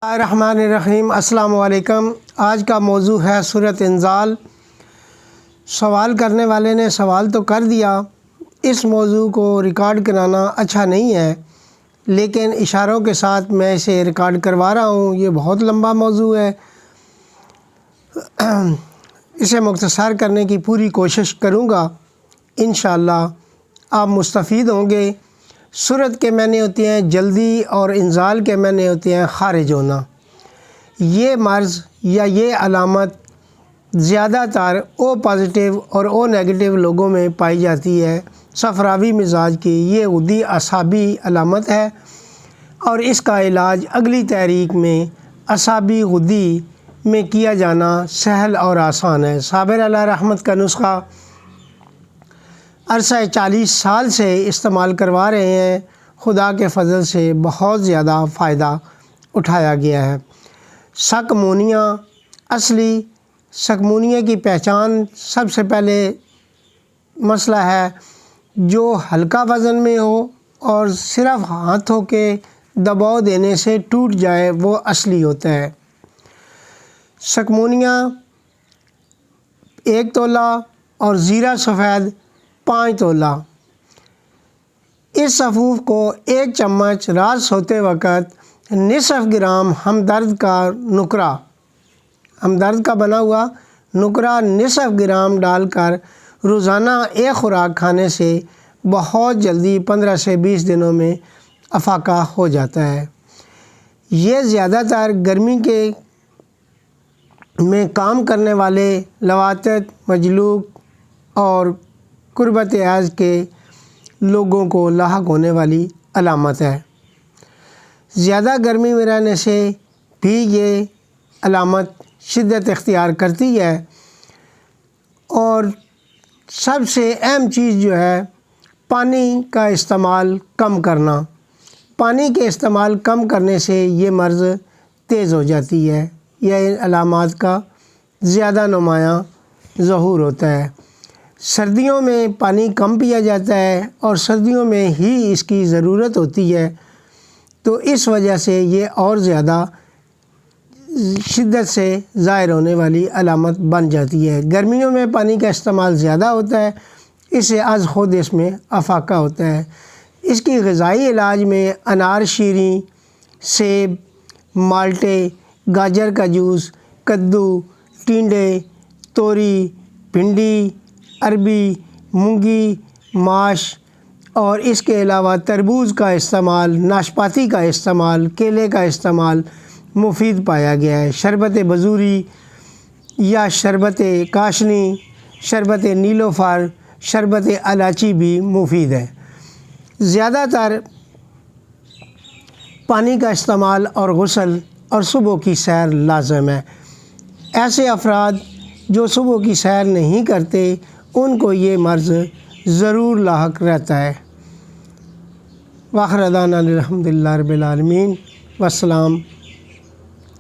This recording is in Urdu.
الرحمن الرحیم۔ السلام علیکم۔ آج کا موضوع ہے سورۃ انزال۔ سوال کرنے والے نے سوال تو کر دیا، اس موضوع کو ریکارڈ کرانا اچھا نہیں ہے، لیکن اشاروں کے ساتھ میں اسے ریکارڈ کروا رہا ہوں۔ یہ بہت لمبا موضوع ہے، اسے مختصر کرنے کی پوری کوشش کروں گا۔ انشاءاللہ آپ مستفید ہوں گے۔ سورت کے معنی ہوتے ہیں جلدی اور انزال کے معنی ہوتے ہیں خارج ہونا۔ یہ مرض یا یہ علامت زیادہ تر او پازیٹیو اور او نیگیٹو لوگوں میں پائی جاتی ہے۔ صفراوی مزاج کی یہ غدی اعصابی علامت ہے اور اس کا علاج اگلی تحریک میں اعصابی غدی میں کیا جانا سہل اور آسان ہے۔ صابر علیہ رحمت کا نسخہ عرصہ 40 سال سے استعمال کروا رہے ہیں۔ خدا کے فضل سے بہت زیادہ فائدہ اٹھایا گیا ہے۔ سکمونیا اصلی سکمونیا کی پہچان سب سے پہلے مسئلہ ہے جو ہلکا وزن میں ہو اور صرف ہاتھوں کے دباؤ دینے سے ٹوٹ جائے، وہ اصلی ہوتا ہے۔ سکمونیا 1 تولہ اور زیرہ سفید 5 تولہ۔ اس سفوف کو 1 چمچ رات سوتے وقت نصف گرام ہمدرد کا بنا ہوا نقرہ نصف گرام ڈال کر روزانہ ایک خوراک کھانے سے بہت جلدی 15 سے 20 دنوں میں افاقہ ہو جاتا ہے۔ یہ زیادہ تر گرمی میں کام کرنے والے لواطت، مجلوک اور قربت حیض کے لوگوں کو لاحق ہونے والی علامت ہے۔ زیادہ گرمی میں رہنے سے بھی یہ علامت شدت اختیار کرتی ہے، اور سب سے اہم چیز جو ہے پانی کا استعمال کم کرنا۔ پانی کے استعمال کم کرنے سے یہ مرض تیز ہو جاتی ہے یا ان علامات کا زیادہ نمایاں ظہور ہوتا ہے۔ سردیوں میں پانی کم پیا جاتا ہے اور سردیوں میں ہی اس کی ضرورت ہوتی ہے، تو اس وجہ سے یہ اور زیادہ شدت سے ظاہر ہونے والی علامت بن جاتی ہے۔ گرمیوں میں پانی کا استعمال زیادہ ہوتا ہے، اس سے از خود اس میں افاقہ ہوتا ہے۔ اس کی غذائی علاج میں انار شیریں، سیب، مالٹے، گاجر کا جوس، کدو، ٹینڈے، توری، بھنڈی، عربی، مونگی، ماش اور اس کے علاوہ تربوز کا استعمال، ناشپاتی کا استعمال، کیلے کا استعمال مفید پایا گیا ہے۔ شربت بزوری یا شربت کاشنی، شربت نیلوفر، شربت الائچی بھی مفید ہے۔ زیادہ تر پانی کا استعمال اور غسل اور صبح کی سیر لازم ہے۔ ایسے افراد جو صبح کی سیر نہیں کرتے ان کو یہ مرض ضرور لاحق رہتا ہے۔ وآخر دعوانا الحمدللہ رب العالمین، والسلام